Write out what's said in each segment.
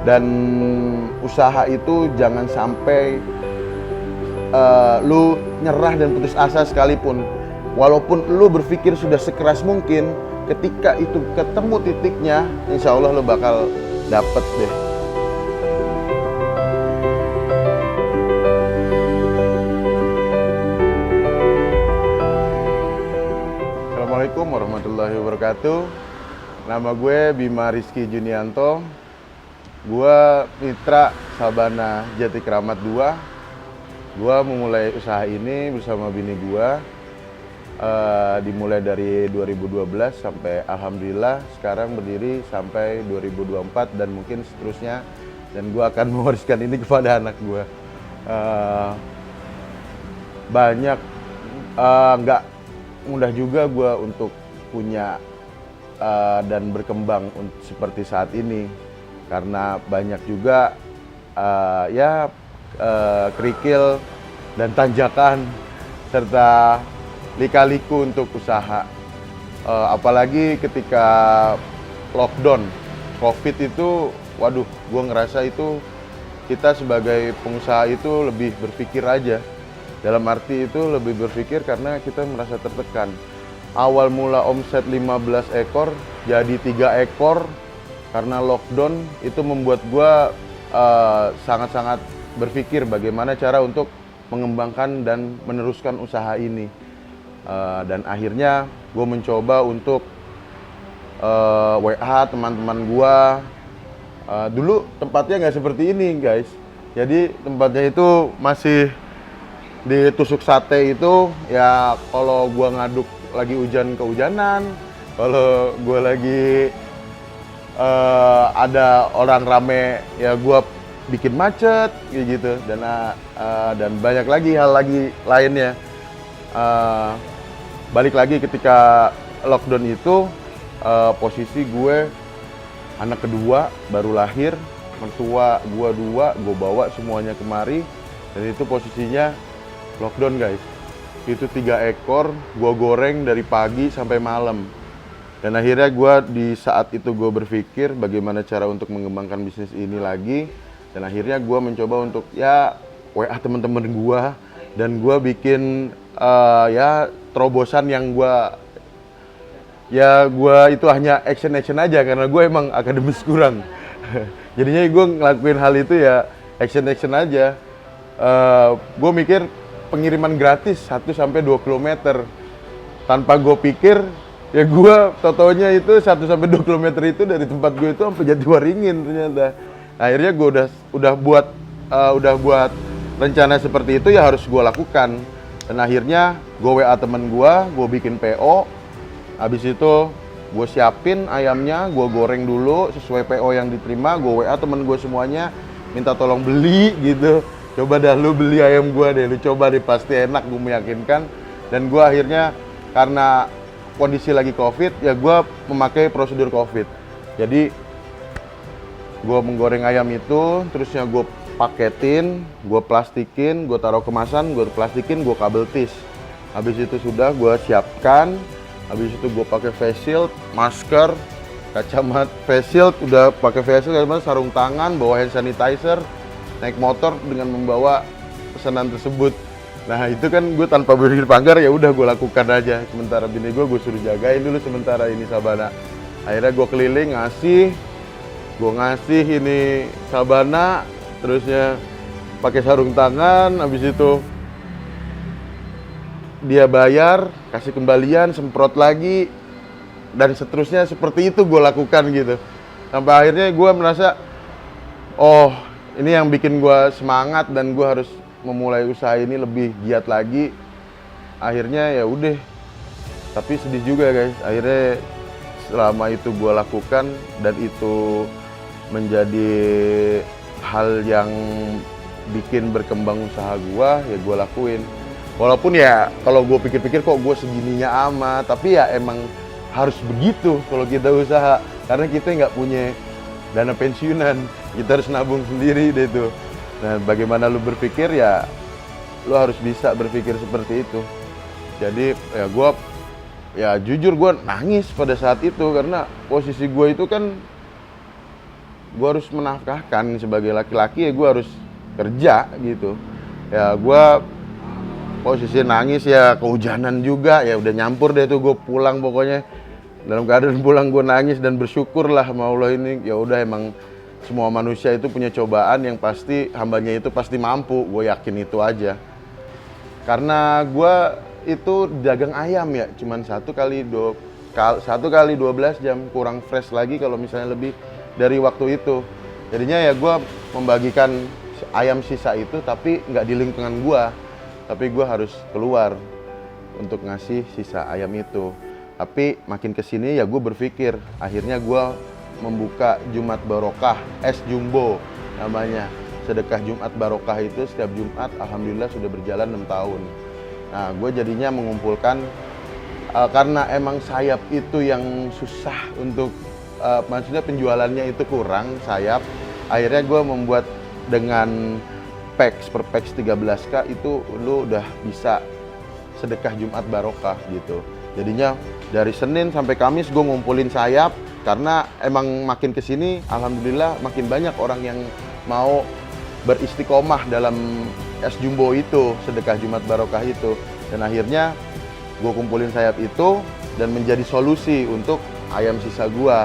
Dan usaha itu jangan sampai lu nyerah dan putus asa sekalipun. Walaupun lu berpikir sudah sekeras mungkin, ketika itu ketemu titiknya, insya Allah lu bakal dapet deh. Assalamualaikum warahmatullahi wabarakatuh. Nama gue Bima Rizky Junianto. Gue mitra Sabana Jati Kramat 2. Gue memulai usaha ini bersama bini gue. Dimulai dari 2012 sampai alhamdulillah sekarang berdiri sampai 2024 dan mungkin seterusnya. Dan gue akan mewariskan ini kepada anak gue. Nggak mudah juga gue untuk punya dan berkembang seperti saat ini. Karena banyak juga kerikil dan tanjakan serta lika-liku untuk usaha. Apalagi ketika lockdown COVID itu, waduh, gue ngerasa itu kita sebagai pengusaha itu lebih berpikir aja. Dalam arti itu lebih berpikir karena kita merasa tertekan. Awal mula omset 15 ekor jadi 3 ekor karena lockdown. Itu membuat gue sangat-sangat berpikir bagaimana cara untuk mengembangkan dan meneruskan usaha ini. Dan akhirnya gue mencoba untuk WA teman-teman gue. Dulu tempatnya nggak seperti ini guys. Jadi tempatnya itu masih di tusuk sate itu ya, kalau gue ngaduk lagi kehujanan, kalau gue lagi ada orang rame ya gue bikin macet gitu. Dan banyak lagi hal lainnya. Balik lagi ketika lockdown itu, posisi gue anak kedua baru lahir, mertua gue 2, gue bawa semuanya kemari, dan itu posisinya lockdown guys. Itu 3 ekor gue goreng dari pagi sampai malam. Dan akhirnya gue di saat itu gue berpikir bagaimana cara untuk mengembangkan bisnis ini lagi. Dan akhirnya gue mencoba untuk WA teman-teman gue, dan gue bikin terobosan yang gue itu hanya action aja karena gue emang akademis kurang. Jadinya gue ngelakuin hal itu ya action aja. Gue mikir pengiriman gratis 1-2 km. Tanpa gue pikir ya gue totonya itu 1-2 km itu dari tempat gue itu sampai Jatiwaringin ternyata. Akhirnya gue udah buat rencana seperti itu ya harus gue lakukan. Dan akhirnya gue WA temen gue bikin PO. Habis itu gue siapin ayamnya, gue goreng dulu sesuai PO yang diterima. Gue WA temen gue semuanya, minta tolong beli gitu. Coba dah lu beli ayam gue deh, lu coba deh, pasti enak, gue meyakinkan. Dan gue akhirnya karena kondisi lagi COVID, ya gue memakai prosedur COVID. Jadi gue menggoreng ayam itu, terusnya gue paketin, gue plastikin, gue taruh kemasan, gue plastikin, gue kabel tis. Habis itu sudah gue siapkan, habis itu gue pakai face shield, masker, kacamata face shield, udah pakai face shield, sarung tangan, bawa hand sanitizer, naik motor dengan membawa pesanan tersebut. Nah itu kan gue tanpa berpikir panjang, ya udah gue lakukan aja. Sementara bini gue suruh jagain dulu sementara ini Sabana. Akhirnya gue keliling ngasih ini Sabana. Terusnya pakai sarung tangan, habis itu dia bayar, kasih kembalian, semprot lagi, dan seterusnya seperti itu gue lakukan gitu. Sampai akhirnya gue merasa, oh ini yang bikin gue semangat dan gue harus memulai usaha ini lebih giat lagi. Akhirnya ya udah, tapi sedih juga guys. Akhirnya selama itu gue lakukan dan itu menjadi hal yang bikin berkembang usaha gua, ya gua lakuin. Walaupun ya kalau gue pikir-pikir kok gue segininya amat, tapi ya emang harus begitu kalau kita usaha, karena kita nggak punya dana pensiunan, kita harus nabung sendiri deh tuh. Nah bagaimana lu berpikir, ya lu harus bisa berpikir seperti itu. Jadi ya jujur gue nangis pada saat itu, karena posisi gue itu kan gue harus menafkahkan sebagai laki-laki, ya gue harus kerja gitu. Ya gue posisi nangis ya, kehujanan juga, ya udah nyampur deh tuh, gue pulang pokoknya dalam keadaan pulang gue nangis dan bersyukurlah sama Allah ini. Ya udah, emang semua manusia itu punya cobaan, yang pasti hambanya itu pasti mampu, gue yakin itu aja. Karena gue itu dagang ayam ya, cuman 1 kali 12 jam, kurang fresh lagi kalau misalnya lebih dari waktu itu. Jadinya ya gue membagikan ayam sisa itu, tapi nggak di lingkungan gue, tapi gue harus keluar untuk ngasih sisa ayam itu. Tapi makin kesini ya gue berpikir, akhirnya gue membuka Jumat Barokah, es jumbo namanya. Sedekah Jumat Barokah itu setiap Jumat, alhamdulillah sudah berjalan 6 tahun. Nah, gue jadinya mengumpulkan, karena emang sayap itu yang susah untuk, maksudnya penjualannya itu kurang sayap. Akhirnya gue membuat dengan packs, per packs 13K itu lu udah bisa sedekah Jumat Barokah gitu. Jadinya dari Senin sampai Kamis gue ngumpulin sayap, karena emang makin kesini alhamdulillah makin banyak orang yang mau beristiqomah dalam es jumbo itu, sedekah Jumat Barokah itu. Dan akhirnya gue kumpulin sayap itu dan menjadi solusi untuk ayam sisa gue.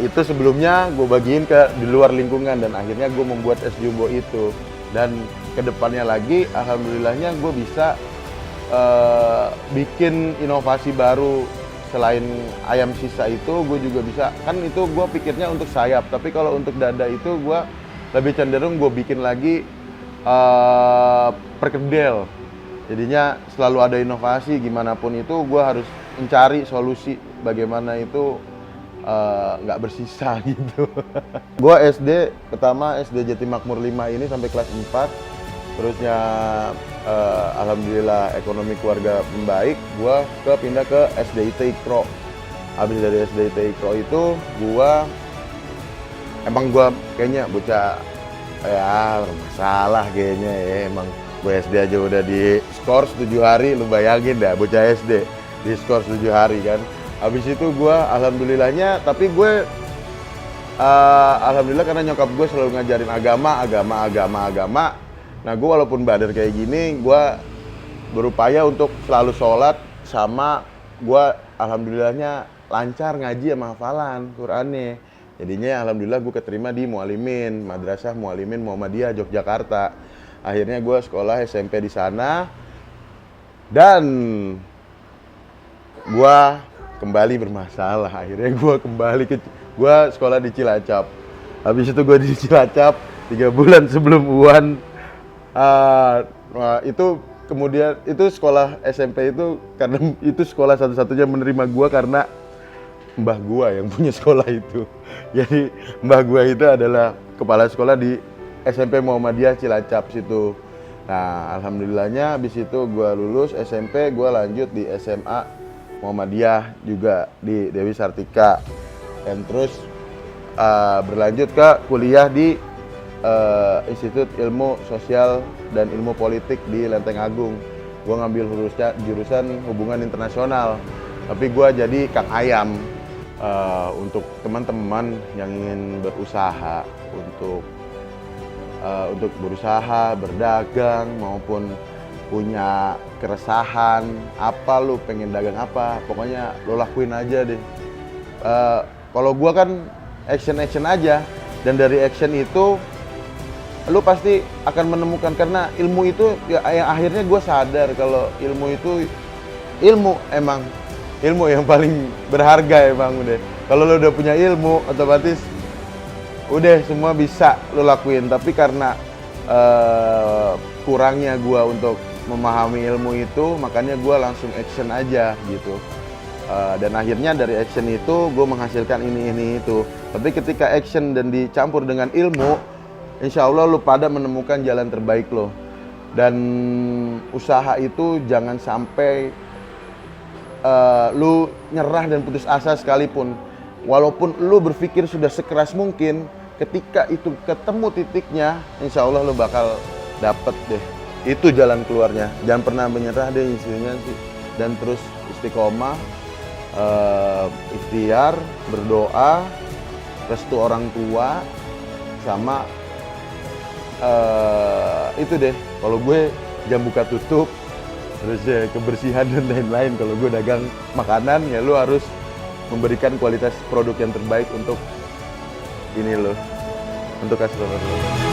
Itu sebelumnya gue bagiin ke di luar lingkungan, dan akhirnya gue membuat es jumbo itu. Dan kedepannya lagi alhamdulillahnya gue bisa bikin inovasi baru. Selain ayam sisa itu, gue juga bisa, kan itu gue pikirnya untuk sayap, tapi kalau untuk dada itu gue lebih cenderung gue bikin lagi perkedel. Jadinya selalu ada inovasi, gimana pun itu gue harus mencari solusi bagaimana itu nggak bersisa gitu. Gue SD pertama SD Jatimakmur 5 ini sampai kelas 4, terusnya alhamdulillah ekonomi keluarga membaik, gue pindah ke SDIT Ikro. Habis dari SDIT Ikro itu gue kayaknya bocah ya bermasalah kayaknya ya. Emang gue SD aja udah di skor 7 hari, lu bayangin dah bocah SD di skor 7 hari kan. Habis itu gue alhamdulillahnya, tapi gue alhamdulillah karena nyokap gue selalu ngajarin agama. Nah gue walaupun bader kayak gini, gue berupaya untuk selalu sholat, sama gue alhamdulillahnya lancar ngaji sama hafalan Qur'annya. Jadinya alhamdulillah gue keterima di Mualimin, Madrasah Mualimin Muhammadiyah Yogyakarta. Akhirnya gue sekolah SMP di sana, dan gue kembali bermasalah. Akhirnya gue sekolah di Cilacap. Habis itu gue di Cilacap 3 bulan sebelum UAN. Itu kemudian itu sekolah SMP itu, karena itu sekolah satu-satunya menerima gue karena mbah gua yang punya sekolah itu. Jadi mbah gua itu adalah kepala sekolah di SMP Muhammadiyah Cilacap situ. Nah, alhamdulillahnya habis itu gua lulus SMP, gua lanjut di SMA Muhammadiyah juga di Dewi Sartika. Dan terus berlanjut ke kuliah di Institut Ilmu Sosial dan Ilmu Politik di Lenteng Agung. Gua ngambil jurusan hubungan internasional. Tapi gua jadi Kang Ayam. Untuk teman-teman yang ingin berusaha, untuk berusaha, berdagang, maupun punya keresahan, apa lu pengen dagang apa, pokoknya lo lakuin aja deh. Kalau gua kan action aja, dan dari action itu lu pasti akan menemukan, karena ilmu itu ya, yang akhirnya gua sadar kalau ilmu itu ilmu yang paling berharga emang udah. Kalau lo udah punya ilmu, otomatis udah semua bisa lo lakuin. Tapi karena kurangnya gua untuk memahami ilmu itu, makanya gua langsung action aja gitu. Dan akhirnya dari action itu gua menghasilkan ini itu. Tapi ketika action dan dicampur dengan ilmu, insya Allah lo pada menemukan jalan terbaik lo. Dan usaha itu jangan sampai lu nyerah dan putus asa sekalipun. Walaupun lu berpikir sudah sekeras mungkin, ketika itu ketemu titiknya, insya Allah lu bakal dapet deh. Itu jalan keluarnya. Jangan pernah menyerah deh isinya sih. Dan terus istiqomah, ikhtiar, berdoa, restu orang tua, sama itu deh. Kalau gue jam buka tutup, terus ya kebersihan dan lain-lain. Kalau gue dagang makanan, ya lu harus memberikan kualitas produk yang terbaik untuk ini lo, untuk customer lo.